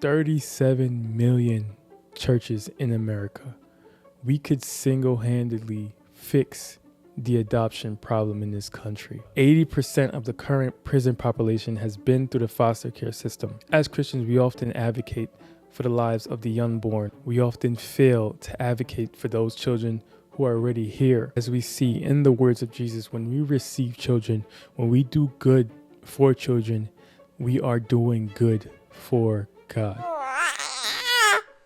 37 million churches in America. We could single-handedly fix the adoption problem in this country. 80% of the current prison population has been through the foster care system. As Christians, we often advocate for the lives of the unborn. We often fail to advocate for those children who are already here. As we see in the words of Jesus, when we receive children, when we do good for children, we are doing good for God.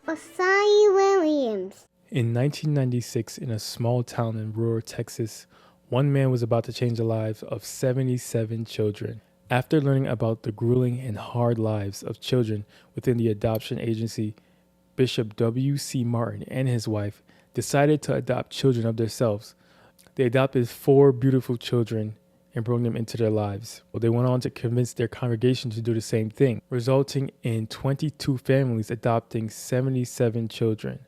Osai Williams. In 1996, in a small town in rural Texas, one man was about to change the lives of 77 children. After learning about the grueling and hard lives of children within the adoption agency, Bishop W.C. Martin and his wife decided to adopt children of themselves. They adopted 4 beautiful children and brought them into their lives. They went on to convince their congregation to do the same thing, resulting in 22 families adopting 77 children,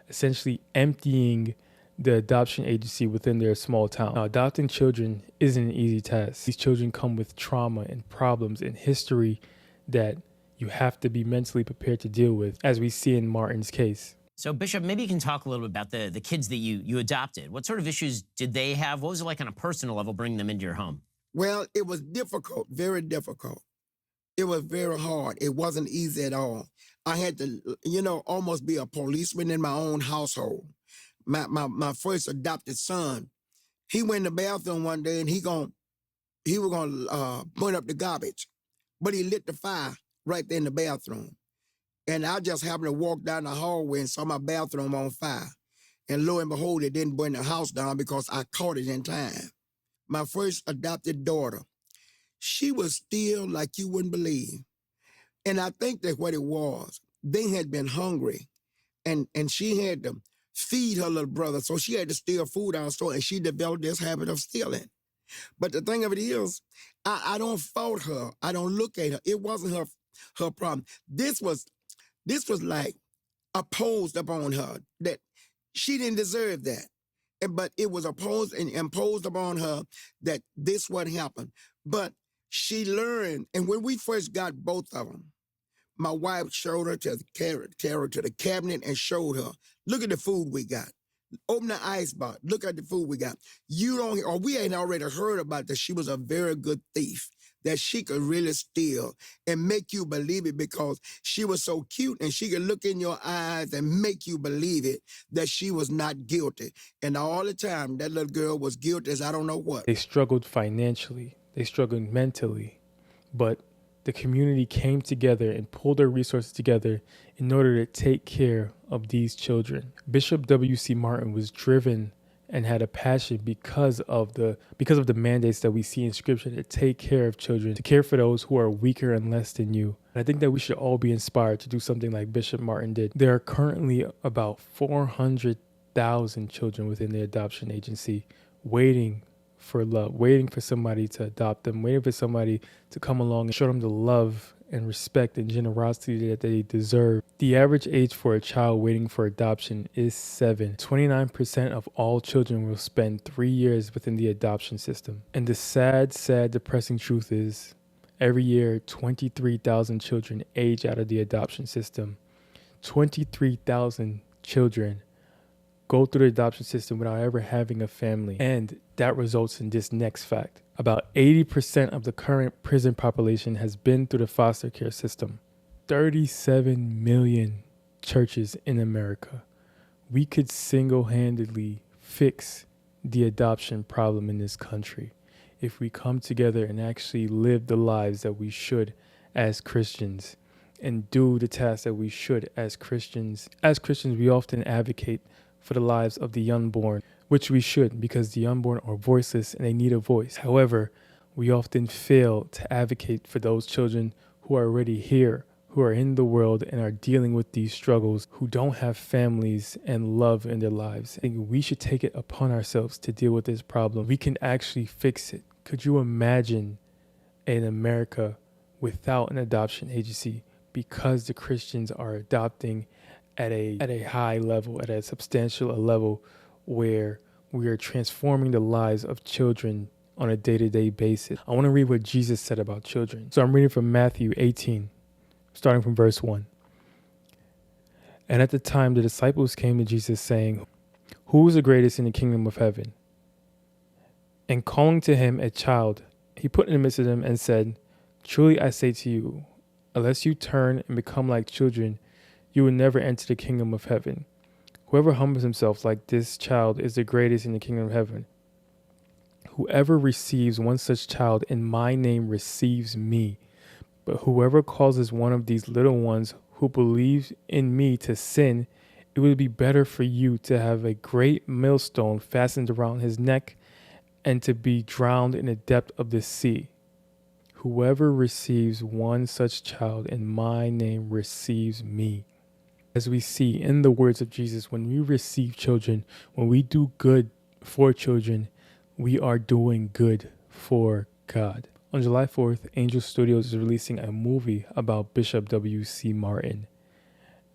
essentially emptying the adoption agency within their small town. Now, adopting children isn't an easy task. These children come with trauma and problems and history that you have to be mentally prepared to deal with, as we see in Martin's case. So, Bishop, maybe you can talk a little bit about the kids that you adopted. What sort of issues did they have? What was it like on a personal level bringing them into your home? Well, it was difficult, very difficult. It was very hard. It wasn't easy at all. I had to, almost be a policeman in my own household. My first adopted son, he went in the bathroom one day and he was gonna burn up the garbage, but he lit the fire right there in the bathroom. And I just happened to walk down the hallway and saw my bathroom on fire. And lo and behold, it didn't burn the house down because I caught it in time. My first adopted daughter, she was still like you wouldn't believe. And I think that's what it was. They had been hungry and she had to feed her little brother. So she had to steal food out of the store and she developed this habit of stealing. But the thing of it is, I don't fault her. I don't look at her. It wasn't her problem. This was like opposed upon her, that she didn't deserve that. But it was opposed and imposed upon her that this what happened. But she learned, and when we first got both of them, my wife showed her to the cabinet and showed her, look at the food we got. Open the icebox, look at the food we got. We ain't already heard about that she was a very good thief, that she could really steal and make you believe it because she was so cute and she could look in your eyes and make you believe it, that she was not guilty. And all the time, that little girl was guilty as I don't know what. They struggled financially, they struggled mentally, but the community came together and pulled their resources together in order to take care of these children. Bishop W.C. Martin was driven and had a passion because of the mandates that we see in Scripture to take care of children, to care for those who are weaker and less than you. And I think that we should all be inspired to do something like Bishop Martin did. There are currently about 400,000 children within the adoption agency waiting for love, waiting for somebody to adopt them, waiting for somebody to come along and show them the love and respect and generosity that they deserve. The average age for a child waiting for adoption is 7. 29% of all children will spend 3 years within the adoption system. And the sad, depressing truth is, every year, 23,000 children age out of the adoption system. 23,000 children go through the adoption system without ever having a family. And that results in this next fact. About 80% of the current prison population has been through the foster care system. 37 million churches in America. We could single-handedly fix the adoption problem in this country if we come together and actually live the lives that we should as Christians and do the tasks that we should as Christians. As Christians, we often advocate for the lives of the unborn, which we should, because the unborn are voiceless and they need a voice. However, we often fail to advocate for those children who are already here, who are in the world and are dealing with these struggles, who don't have families and love in their lives. I think we should take it upon ourselves to deal with this problem. We can actually fix it. Could you imagine an America without an adoption agency, because the Christians are adopting at a high level, at a substantial level, where we are transforming the lives of children on a day-to-day basis? I want to read what Jesus said about children. So I'm reading from Matthew 18, starting from verse 1. And at the time, the disciples came to Jesus saying, "Who is the greatest in the kingdom of heaven?" And calling to him a child, he put in the midst of them and said, "Truly I say to you, unless you turn and become like children, you will never enter the kingdom of heaven. Whoever humbles himself like this child is the greatest in the kingdom of heaven. Whoever receives one such child in my name receives me. But whoever causes one of these little ones who believe in me to sin, it would be better for you to have a great millstone fastened around his neck and to be drowned in the depth of the sea. Whoever receives one such child in my name receives me." As we see in the words of Jesus, when we receive children, when we do good for children, we are doing good for God. On July 4th, Angel Studios is releasing a movie about Bishop W.C. Martin.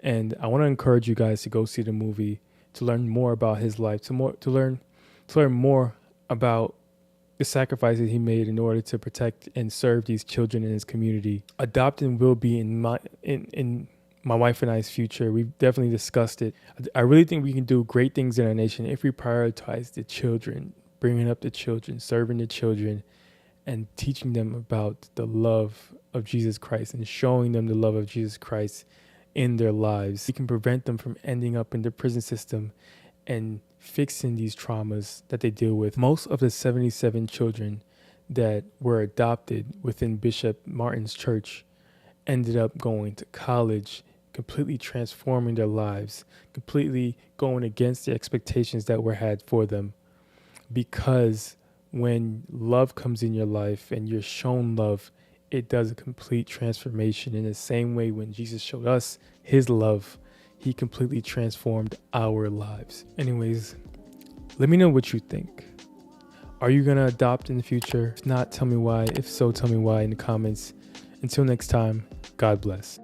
And I want to encourage you guys to go see the movie, to learn more about his life, to learn more about the sacrifices he made in order to protect and serve these children in his community. Adopting will be in my wife and I's future. We've definitely discussed it. I really think we can do great things in our nation if we prioritize the children, bringing up the children, serving the children, and teaching them about the love of Jesus Christ and showing them the love of Jesus Christ in their lives. We can prevent them from ending up in the prison system and fixing these traumas that they deal with. Most of the 77 children that were adopted within Bishop Martin's church ended up going to college, completely transforming their lives, completely going against the expectations that were had for them. Because when love comes in your life and you're shown love, it does a complete transformation. In the same way when Jesus showed us his love, he completely transformed our lives. Anyways, let me know what you think. Are you going to adopt in the future? If not, tell me why. If so, tell me why in the comments. Until next time, God bless.